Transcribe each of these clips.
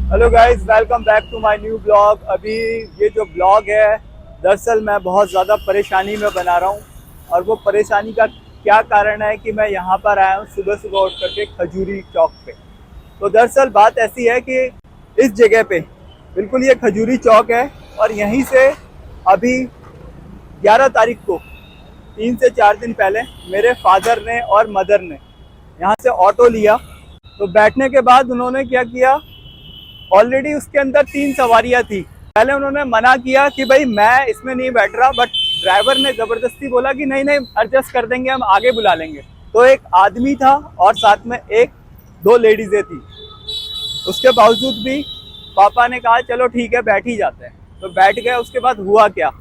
Hello guys, welcome back to my new blog. अभी ये जो ब्लॉग है, दरअसल मैं बहुत ज़्यादा परेशानी में बना रहा हूँ। और वो परेशानी का क्या कारण है कि मैं यहाँ पर आया हूँ सुबह सुबह उठ करके खजूरी चौक पे। तो दरअसल बात ऐसी है कि इस जगह पे बिल्कुल ये खजूरी चौक है, और यहीं से अभी 11 तारीख को 3 से 4 दिन पहले मेरे फादर ने और मदर ने यहाँ से ऑटो लिया। तो बैठने के बाद उन्होंने क्या किया, ऑलरेडी उसके अंदर 3 सवारियां थी। पहले उन्होंने मना किया कि भाई मैं इसमें नहीं बैठ रहा, बट ड्राइवर ने ज़बरदस्ती बोला कि नहीं नहीं एडजस्ट कर देंगे, हम आगे बुला लेंगे। तो एक आदमी था और साथ में एक दो लेडीज़ें थी। उसके बावजूद भी पापा ने कहा चलो ठीक है बैठ ही जाते हैं, तो बैठ गए। उसके बाद हुआ क्या,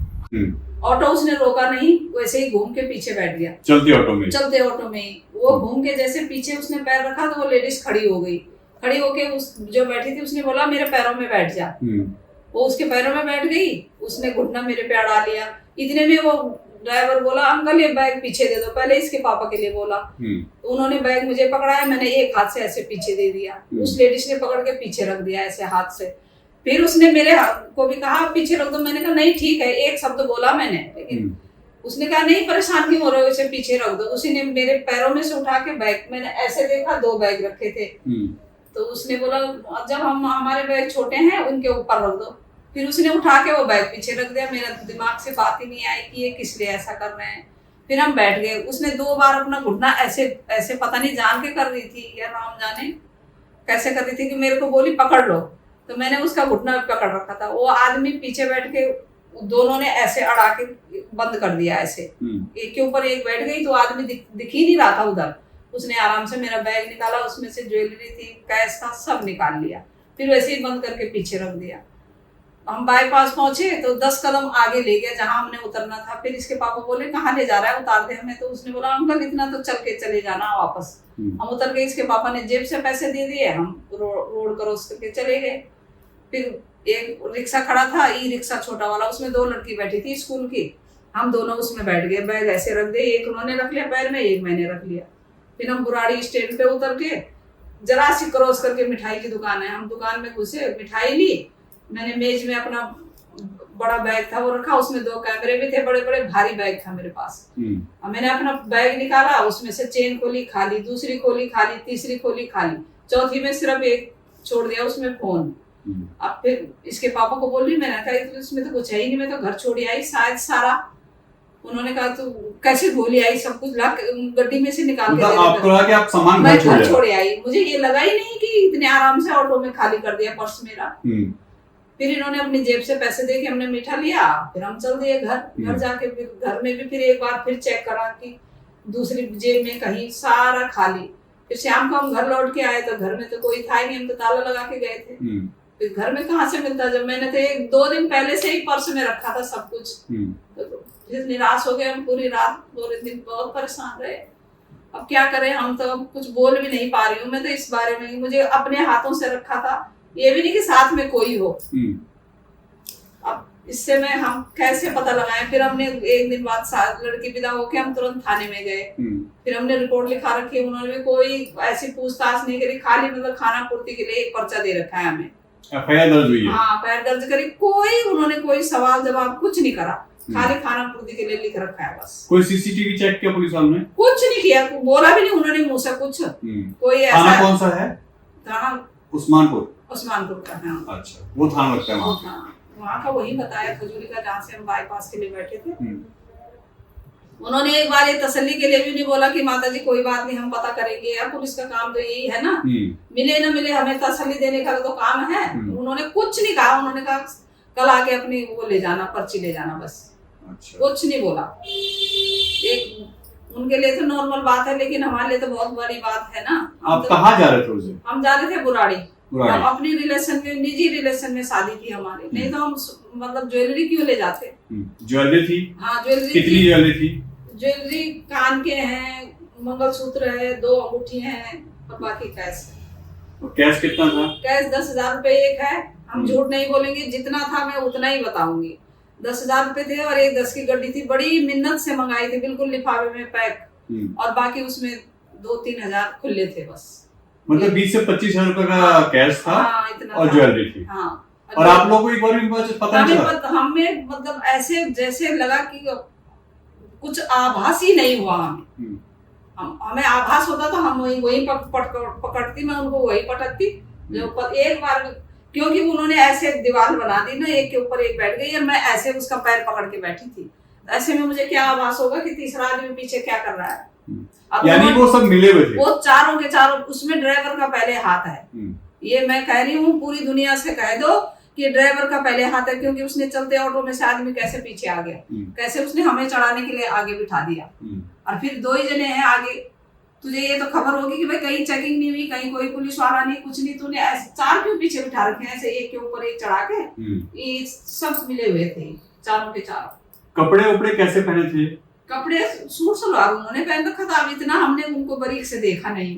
ऑटो उसने रोका नहीं, वैसे ही घूम के पीछे बैठ गया। चलते ऑटो में वो घूम के जैसे पीछे उसने पैर रखा तो वो लेडीज खड़ी हो गई। खड़ी होके उस जो बैठी थी उसने बोला मेरे पैरों में बैठ जा। वो उसके पैरों में बैठ गई, उसने घुटना मेरे पे अड़ा लिया। इतने में वो ड्राइवर बोला अंकल ये बैग पीछे दे दो, पहले इसके पापा के लिए बोला। तो उन्होंने बैग मुझे पकड़ाया, मैंने एक हाथ से ऐसे पीछे दे दिया, उस लेडीज ने पकड़ के पीछे रख दिया ऐसे हाथ से। फिर उसने मेरे को भी कहा पीछे रख दो, मैंने कहा नहीं ठीक है, एक शब्द बोला मैंने, लेकिन उसने कहा नहीं परेशान क्यों हो रहे हो, इसे पीछे रख दो। उसी ने मेरे पैरों में से उठा के बैग, मैंने ऐसे देखा 2 बैग रखे थे। तो उसने बोला जब हम हमारे बैग छोटे हैं उनके ऊपर रख दो। फिर उसने उठा के वो बैग पीछे रख दिया। मेरा दिमाग से बात ही नहीं आई कि ये किस लिए ऐसा कर रहे हैं। फिर हम बैठ गए। उसने 2 बार अपना घुटना ऐसे ऐसे पता नहीं जान के कर रही थी या राम जाने कैसे कर रही थी कि मेरे को बोली पकड़ लो, तो मैंने उसका घुटना पकड़ रखा था। वो आदमी पीछे बैठ के दोनों ने ऐसे अड़ा के बंद कर दिया ऐसे। एक के ऊपर एक बैठ गई तो आदमी दिख ही नहीं रहा था उधर। उसने आराम से मेरा बैग निकाला, उसमें से ज्वेलरी थी, कैश था, सब निकाल लिया। फिर वैसे ही बंद करके पीछे रख दिया। हम बाईपास पहुंचे तो 10 कदम आगे ले गया जहां हमने उतरना था। फिर इसके पापा बोले कहाँ ले जा रहा है, उतार दे हमें। तो उसने बोला अंकल इतना तो चल के चले जाना वापस। हम उतर गए, इसके पापा ने जेब से पैसे दे दिए, हम रोड क्रॉस करके चले गए। फिर एक रिक्शा खड़ा था, ई रिक्शा छोटा वाला, उसमें 2 लड़की बैठी थी स्कूल की। हम दोनों उसमें बैठ गए, बैग ऐसे रख दिए, एक उन्होंने रख लिया पैर में, एक मैंने रख लिया। फिर हम बुराड़ी स्टैंड पे उतर के जरा सी क्रॉस करके मिठाई की दुकान है, हम दुकान में घुसे, मिठाई ली। मैंने मेज में अपना बड़ा बैग था वो रखा, उसमें 2 कैमरे भी थे, बड़े बड़े भारी बैग था मेरे पास। मैंने अपना बैग निकाला, उसमें से चेन खोली खाली, दूसरी खोली खाली, तीसरी खोली खाली, चौथी में सिर्फ एक छोड़ दिया, उसमें फोन। अब फिर इसके पापा को बोल रही, मैंने कहा इसमें तो कुछ है ही नहीं, मैं तो घर छोड़ आई शायद सारा। उन्होंने कहा तू कैसे भूल आई, सब कुछ गड्डी में से निकाल के आपको लगा कि आप सामान मैं घर छोड़ आई, मुझे ये लगा ही नहीं कि इतने आराम से ऑटो में खाली कर दिया पर्स मेरा। फिर इन्होंने अपनी जेब से पैसे दे के हमने मीठा लिया। फिर हम चल दिए घर जाके फिर घर में भी फिर एक बार फिर चेक करा कि दूसरी जेब में कहीं सारा खाली। फिर शाम को हम घर लौट के आए तो घर में तो कोई था ही नहीं, हम तो ताला लगा के गए थे। फिर घर में कहाँ से मिलता, जब मैंने तो 1-2 दिन पहले से ही पर्स में रखा था सब कुछ। तो फिर निराश हो गए हम, पूरी रात पूरे दिन बहुत परेशान रहे। अब क्या करें, हम तो अब कुछ बोल भी नहीं पा रही हूँ मैं तो इस बारे में। मुझे अपने हाथों से रखा था, ये भी नहीं कि साथ में कोई हो। अब इससे में हम कैसे पता लगाएं। फिर हमने एक दिन बाद लड़की विदा होके हम तुरंत थाने में गए। फिर हमने रिपोर्ट लिखा रखी, उन्होंने कोई ऐसी पूछताछ नहीं करी, खाली मतलब खाना पूर्ति के लिए एक पर्चा दे रखा है हमें। एफआईआर दर्ज हुई है? हाँ एफआईआर दर्ज करी, उन्होंने कोई सवाल जवाब कुछ नहीं करा, खाली खाना पूर्ति के लिए लिख रखा है बस। कोई सीसीटीवी चेक किया पुलिस वालों ने? कुछ नहीं किया, बोला भी नहीं उन्होंने मुंह से कुछ। कोई ऐसा थाना कौन सा है? थाना उस्मानपुर का है। अच्छा, वो थाना लगता है वहाँ का वही बताया खजूरी का, जहाँ से हम बाईपास के लिए बैठे थे। उन्होंने एक बार ये तसल्ली के लिए भी नहीं बोला कि माता जी कोई बात नहीं हम पता करेंगे, या पुलिस का काम तो यही है ना, मिले ना मिले हमें तसल्ली देने का तो काम है। उन्होंने कुछ नहीं कहा, उन्होंने कहा कल आके अपनी वो ले जाना, पर्ची ले जाना बस। अच्छा। कुछ नहीं बोला। एक उनके लिए तो नॉर्मल बात है, लेकिन हमारे लिए तो बहुत बड़ी बात है ना। आप कहाँ जा रहे थे उसे? हम जा रहे थे बुराड़ी। हम अपनी रिलेशन में, निजी रिलेशन में शादी थी हमारी, नहीं तो हम मतलब ज्वेलरी क्यों ले जाते। ज्वेलरी थी? हाँ ज्वेलरी। कितनी ज्वेलरी थी? ज्वेलरी कान के हैं, मंगलसूत्र है, 2 अंगूठी हैं और बाकी कैश है। कैश कितना था? कैश 10,000 रुपए एक है। हम झूठ नहीं बोलेंगे, जितना था मैं उतना ही बताऊंगी। 10,000 रुपए थे और एक 10 की गड्डी थी, बड़ी मिन्नत से मंगाई थी, बिल्कुल लिफाफे में पैक। और बाकी उसमें 2-3 हजार खुले थे बस। मतलब 20 से 25 हजार रुपए का कैश था हाँ, इतना और था। ज्वेलरी थी। हाँ, और आप लोगों को एक बार भी पता नहीं चला? हमें मतलब ऐसे जैसे लगा कि कुछ आभास ही नहीं हुआ हमें। हमें आभास होता तो हम वही पकड़ती, मैं उनको वही पटकती। जो एक बार क्योंकि उन्होंने ऐसे दीवार बना दी ना, एक के ऊपर एक बैठ गई और मैं ऐसे उसका पैर पकड़ के बैठी थी। ऐसे में मुझे क्या आभास होगा कि तीसरा आदमी पीछे क्या कर रहा है। यानी वो सब मिले हुए थे? वो चारों के चारों, उसमें ड्राइवर का पहले हाथ है। ये मैं कह रही हूँ, पूरी दुनिया से कह दो कि ड्राइवर का पहले हाथ है, क्योंकि उसने चलते ऑटो में से आदमी कैसे पीछे आ गया, कैसे उसने हमें चढ़ाने के लिए आगे बिठा दिया। और फिर 2 ही जने हैं आगे। तुझे ये तो खबर होगी कि भाई कहीं चेकिंग नहीं हुई, कहीं कोई पुलिस वाला नहीं, कुछ नहीं, तूने ऐसे 4 क्यों पीछे बिठा रखे हैं, ऐसे एक के ऊपर एक चढ़ा के। ये सब मिले हुए थे, चारों के चारों। कपड़े उपड़े कैसे पहने थे? कपड़े सूट सलवार उन्होंने पहन रखा था। अब इतना हमने उनको बारीक से देखा नहीं।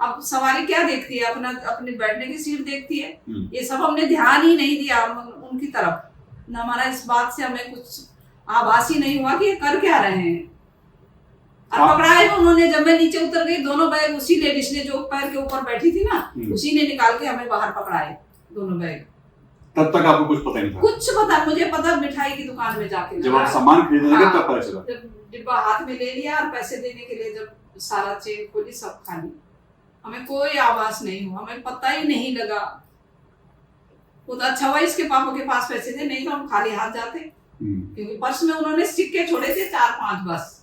अब सवारी क्या देखती है, अपने बैठने की सीट देखती है। ये सब हमने ध्यान ही नहीं दिया उनकी तरफ, न हमारा इस बात से हमें कुछ आभास ही नहीं हुआ कि ये कर क्या रहे हैं। और पकड़ाए उन्होंने, जब मैं नीचे उतर गई, दोनों बैग उसी लेडीज ने जो पैर के ऊपर बैठी थी ना, उसी ने निकाल के हमें बाहर पकड़ाए, दोनों बैग। तब तक आपको कुछ पता नहीं था? कुछ पता, मुझे पता मिठाई की दुकान में जाके जब आप सामान खरीदने गए तब पता चला? जब डिब्बा हाथ में ले लिया और पैसे देने के लिए जब सारा चेन खोली, सब खाली, हमें कोई आवाज नहीं हुआ, हमें पता ही नहीं लगा। वो तो अच्छा हुआ इसके पापा के पास पैसे थे, नहीं तो हम खाली हाथ जाते। क्योंकि पर्स में उन्होंने सिक्के छोड़े थे 4-5 बस,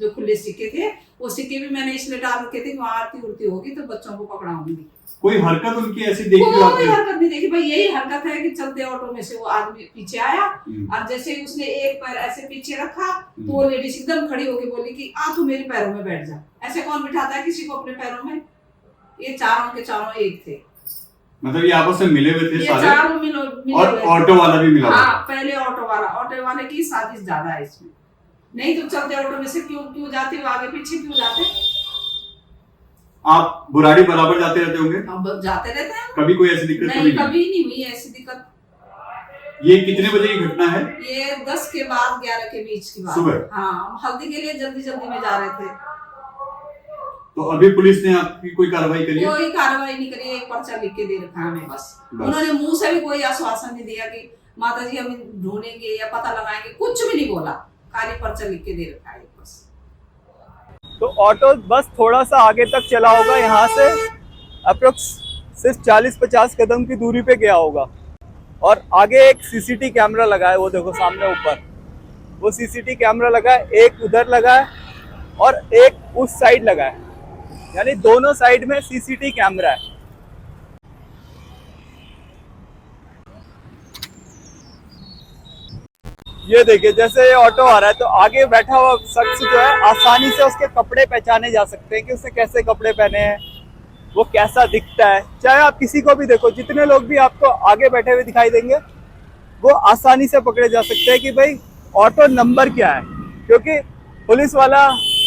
जो खुले सिक्के थे। वो सिक्के भी मैंने इसलिए डाल रखे थे कि वहां आरती उड़ती होगी तो बच्चों को पकड़ाऊंगी। कोई हरकत उनकी ऐसी देखी? कोई हरकत नहीं देखी भाई। यही हरकत है कि चलते ऑटो में से वो आदमी पीछे आया और जैसे उसने एक पैर ऐसे पीछे रखा तो वो लेडीज एकदम खड़ी होके बोली कि आ तू मेरे पैरों में बैठ जा। ऐसे कौन बिठाता है किसी को अपने पैरों में? ये चारों के चारों एक थे। मतलब ये आपस में मिले हुए थे सारे? चारों मिले और ऑटो वाला भी मिला? हाँ, पहले ऑटो वाले की साजिश ज्यादा है इसमें। नहीं तो चलते ऑटो में से क्यों जाते हो आगे पीछे, क्यों जाते? आप बुराड़ी बराबर जाते रहते होंगे? हम जाते रहते हैं। कभी कोई ऐसी दिक्कत नहीं? कभी नहीं हुई ऐसी दिक्कत। ये कितने बजे की घटना है? ये 10 के बाद 11 के बीच की बात। सुबह? हाँ, हम हल्दी के लिए जल्दी में जा रहे थे। तो अभी पुलिस ने आपकी कोई कार्रवाई करी है? कोई कार्रवाई नहीं करी, एक पर्चा लिख के दे रखा हमें बस। उन्होंने मुंह से भी कोई आश्वासन नहीं दिया कि माता जी हम ढूंढेंगे या पता लगाएंगे, कुछ भी नहीं बोला, खाली पर्चा लिख के दे रखा है बस। तो ऑटो बस थोड़ा सा आगे तक चला होगा, यहाँ से अप्रोक्स सिर्फ 40-50 कदम की दूरी पे गया होगा। और आगे एक सीसीटीवी कैमरा लगा है, वो देखो सामने ऊपर वो सीसीटीवी कैमरा लगा है, एक उधर लगा है और एक उस साइड लगा है, यानी दोनों साइड में सीसीटीवी कैमरा है। ये देखिए, जैसे ये ऑटो आ रहा है तो आगे बैठा हुआ शख्स जो है आसानी से उसके कपड़े पहचाने जा सकते हैं कि उसने कैसे कपड़े पहने हैं, वो कैसा दिखता है। चाहे आप किसी को भी देखो, जितने लोग भी आपको आगे बैठे हुए दिखाई देंगे वो आसानी से पकड़े जा सकते हैं कि भाई ऑटो नंबर क्या है। क्योंकि पुलिस वाला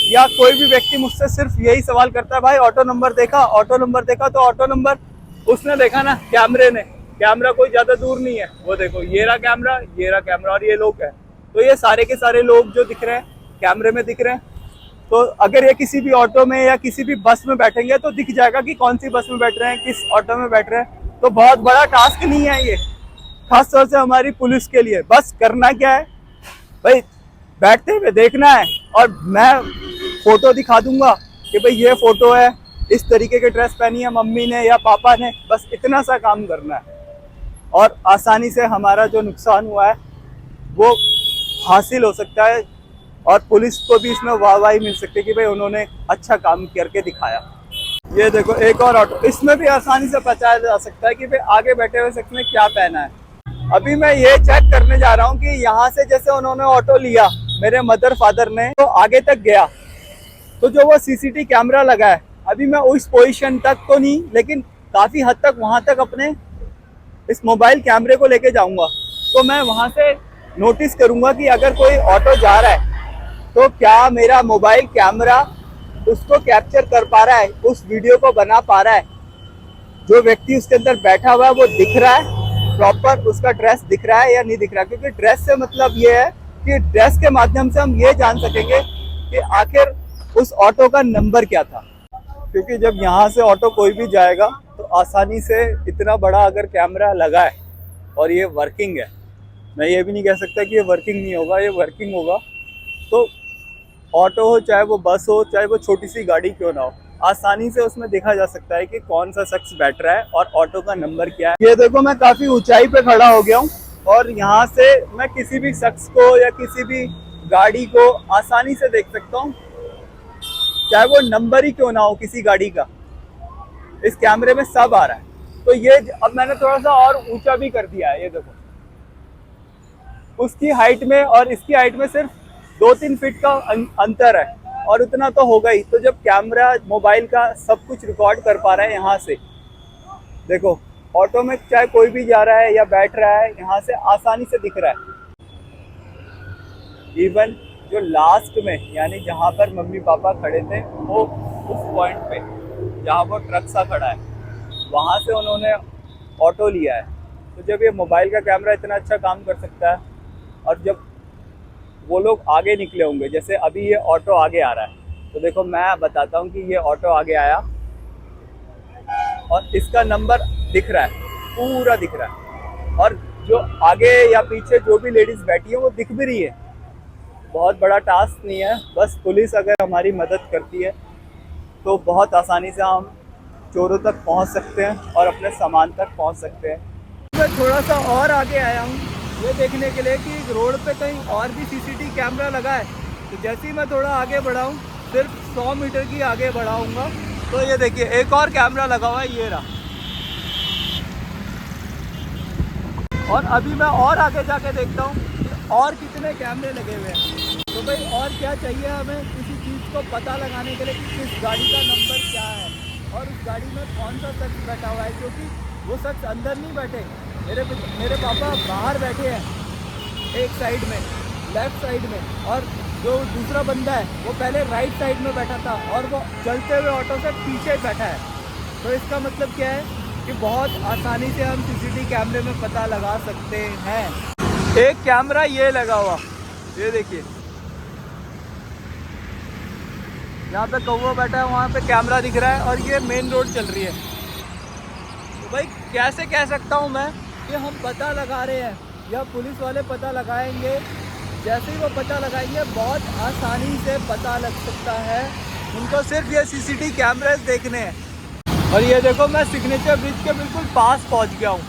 या कोई भी व्यक्ति मुझसे सिर्फ यही सवाल करता है, भाई ऑटो नंबर देखा, ऑटो नंबर देखा। तो ऑटो नंबर उसने देखा ना, कैमरे ने, कैमरा कोई ज्यादा दूर नहीं है, वो देखो ये रहा कैमरा, ये रहा कैमरा और ये लोग है। तो ये सारे के सारे लोग जो दिख रहे हैं कैमरे में दिख रहे हैं। तो अगर ये किसी भी ऑटो में या किसी भी बस में बैठेंगे तो दिख जाएगा कि कौन सी बस में बैठ रहे हैं, किस ऑटो में बैठ रहे हैं। तो बहुत बड़ा टास्क नहीं है ये, खास तौर से हमारी पुलिस के लिए। बस करना क्या है भाई, बैठते हुए देखना है और मैं फोटो दिखा दूंगा कि भाई ये फोटो है, इस तरीके के ड्रेस पहनी है मम्मी ने या पापा ने, बस इतना सा काम करना है और आसानी से हमारा जो नुकसान हुआ है वो हासिल हो सकता है और पुलिस को भी इसमें वाहवाही मिल सकती है कि भाई उन्होंने अच्छा काम करके दिखाया। ये देखो एक और ऑटो, इसमें भी आसानी से पहचाना जा सकता है कि भाई आगे बैठे हुए शख्स ने क्या पहना है। अभी मैं ये चेक करने जा रहा हूँ कि यहाँ से जैसे उन्होंने ऑटो लिया मेरे मदर फादर ने, तो आगे तक गया तो जो वो सीसीटीवी कैमरा लगा है, अभी मैं उस पोजीशन तक तो नहीं लेकिन काफ़ी हद तक वहाँ तक अपने इस मोबाइल कैमरे को लेके जाऊँगा। तो मैं वहाँ से नोटिस करूँगा कि अगर कोई ऑटो जा रहा है तो क्या मेरा मोबाइल कैमरा उसको कैप्चर कर पा रहा है, उस वीडियो को बना पा रहा है, जो व्यक्ति उसके अंदर बैठा हुआ है वो दिख रहा है प्रॉपर, उसका ड्रेस दिख रहा है या नहीं दिख रहा। क्योंकि ड्रेस से मतलब ये है कि ड्रेस के माध्यम से हम ये जान सकेंगे कि आखिर उस ऑटो का नंबर क्या था। क्योंकि जब यहाँ से ऑटो कोई भी जाएगा तो आसानी से, इतना बड़ा अगर कैमरा लगा है और ये वर्किंग है, मैं ये भी नहीं कह सकता कि ये वर्किंग नहीं होगा, ये वर्किंग होगा, तो ऑटो हो चाहे वो बस हो चाहे वो छोटी सी गाड़ी क्यों ना हो, आसानी से उसमें देखा जा सकता है कि कौन सा शख्स बैठ रहा है और ऑटो का नंबर क्या है। ये देखो मैं काफ़ी ऊंचाई पे खड़ा हो गया हूँ और यहाँ से मैं किसी भी शख्स को या किसी भी गाड़ी को आसानी से देख सकता हूँ, चाहे वो नंबर ही क्यों ना हो किसी गाड़ी का, इस कैमरे में सब आ रहा है। तो ये अब मैंने थोड़ा सा और ऊंचा भी कर दिया है, ये देखो उसकी हाइट में और इसकी हाइट में सिर्फ 2-3 फीट का अंतर है और उतना तो होगा ही। तो जब कैमरा मोबाइल का सब कुछ रिकॉर्ड कर पा रहा है यहाँ से, देखो ऑटो में चाहे कोई भी जा रहा है या बैठ रहा है, यहाँ से आसानी से दिख रहा है। इवन जो लास्ट में यानी जहाँ पर मम्मी पापा खड़े थे, वो उस पॉइंट पे जहाँ वो ट्रक सा खड़ा है, वहाँ से उन्होंने ऑटो लिया है। तो जब ये मोबाइल का कैमरा इतना अच्छा काम कर सकता है और जब वो लोग आगे निकले होंगे, जैसे अभी ये ऑटो आगे आ रहा है, तो देखो मैं बताता हूँ कि ये ऑटो आगे आया और इसका नंबर दिख रहा है, पूरा दिख रहा है, और जो आगे या पीछे जो भी लेडीज़ बैठी है वो दिख भी रही है। बहुत बड़ा टास्क नहीं है, बस पुलिस अगर हमारी मदद करती है तो बहुत आसानी से हम चोरों तक पहुंच सकते हैं और अपने सामान तक पहुंच सकते हैं। मैं थोड़ा सा और आगे आया हूं ये देखने के लिए कि रोड पे कहीं और भी सीसीटीवी कैमरा लगा है। तो जैसे ही मैं थोड़ा आगे बढ़ा हूँ, सिर्फ 100 मीटर की आगे बढ़ाऊँगा, तो ये देखिए एक और कैमरा लगा हुआ है, ये रहा। और अभी मैं और आगे जाके देखता हूँ और कितने कैमरे लगे हुए हैं। तो भाई और क्या चाहिए हमें किसी चीज़ को पता लगाने के लिए कि किस गाड़ी का नंबर क्या है और उस गाड़ी में कौन सा शख्स बैठा हुआ है, क्योंकि वो शख्स अंदर नहीं बैठे, मेरे पापा बाहर बैठे हैं एक साइड में, लेफ़्ट साइड में, और जो दूसरा बंदा है वो पहले राइट साइड में बैठा था और वो चलते हुए ऑटो से पीछे बैठा है। तो इसका मतलब क्या है कि बहुत आसानी से हम सीसीटीवी कैमरे में पता लगा सकते हैं। एक कैमरा ये लगा हुआ, ये देखिए यहाँ पे कौवा बैठा है, वहाँ पे कैमरा दिख रहा है और ये मेन रोड चल रही है। तो भाई कैसे कह सकता हूँ मैं कि हम पता लगा रहे हैं या पुलिस वाले पता लगाएंगे, जैसे ही वो पता लगाएंगे बहुत आसानी से पता लग सकता है। उनको सिर्फ ये सीसीटीवी कैमरे देखने हैं। और ये देखो मैं सिग्नेचर ब्रिज के बिल्कुल पास पहुँच गया हूँ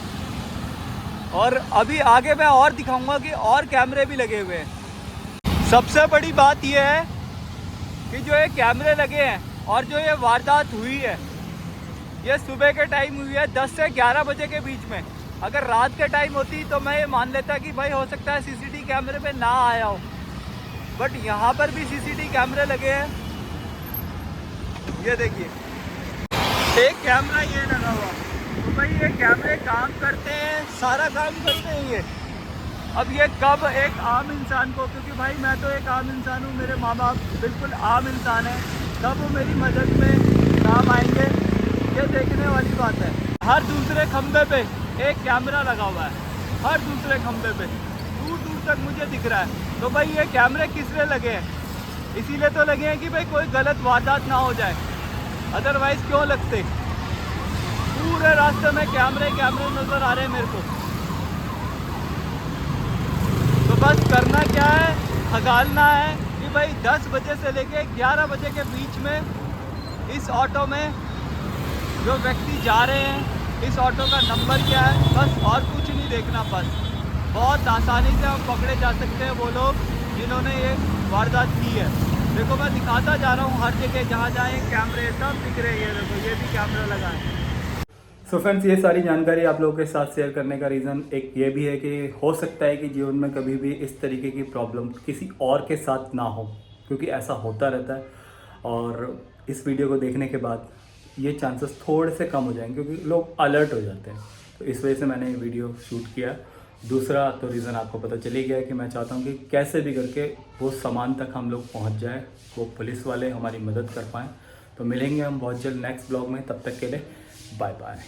और अभी आगे मैं और दिखाऊंगा कि और कैमरे भी लगे हुए हैं। सबसे बड़ी बात यह है कि जो ये कैमरे लगे हैं और जो ये वारदात हुई है, ये सुबह के टाइम हुई है 10 से 11 बजे के बीच में। अगर रात के टाइम होती तो मैं ये मान लेता कि भाई हो सकता है सीसीटीवी कैमरे पे ना आया हो, बट यहाँ पर भी सीसीटीवी कैमरे लगे हैं। ये देखिए एक कैमरा ये लगा हुआ। तो भाई ये कैमरे काम करते हैं, सारा काम करते हैं ये। अब ये कब एक आम इंसान को, क्योंकि भाई मैं तो एक आम इंसान हूँ, मेरे माँ बाप बिल्कुल आम इंसान हैं, तब वो मेरी मदद में काम आएंगे, ये देखने वाली बात है। हर दूसरे खंबे पे एक कैमरा लगा हुआ है, हर दूसरे खंबे पे दूर दूर तक मुझे दिख रहा है। तो भाई ये कैमरे किस लिए लगे हैं? इसीलिए तो लगे हैं कि भाई कोई गलत वारदात ना हो जाए, अदरवाइज़ क्यों लगते। पूरे रास्ते में कैमरे नज़र आ रहे हैं मेरे को। तो बस करना क्या है, खगालना है कि भाई 10 बजे से लेके 11 बजे के बीच में इस ऑटो में जो व्यक्ति जा रहे हैं, इस ऑटो का नंबर क्या है, बस और कुछ नहीं देखना। बस बहुत आसानी से हम पकड़े जा सकते हैं वो लोग जिन्होंने ये वारदात की है। देखो मैं दिखाता जा रहा हूँ हर जगह, जहाँ जहाँ कैमरे सब दिख रहे हैं। देखो ये भी कैमरा लगा है। सो फ्रेंड्स, ये सारी जानकारी आप लोगों के साथ शेयर करने का रीज़न एक ये भी है कि हो सकता है कि जीवन में कभी भी इस तरीके की प्रॉब्लम किसी और के साथ ना हो, क्योंकि ऐसा होता रहता है। और इस वीडियो को देखने के बाद ये चांसेस थोड़े से कम हो जाएंगे, क्योंकि लोग अलर्ट हो जाते हैं। तो इस वजह से मैंने ये वीडियो शूट किया। दूसरा तो रीज़न आपको पता चली गया कि मैं चाहता हूँ कि कैसे भी करके वो सामान तक हम लोग पहुँच जाए, वो पुलिस वाले हमारी मदद कर पाएँ। तो मिलेंगे हम बहुत जल्द नेक्स्ट ब्लॉग में, तब तक के लिए बाय बाय।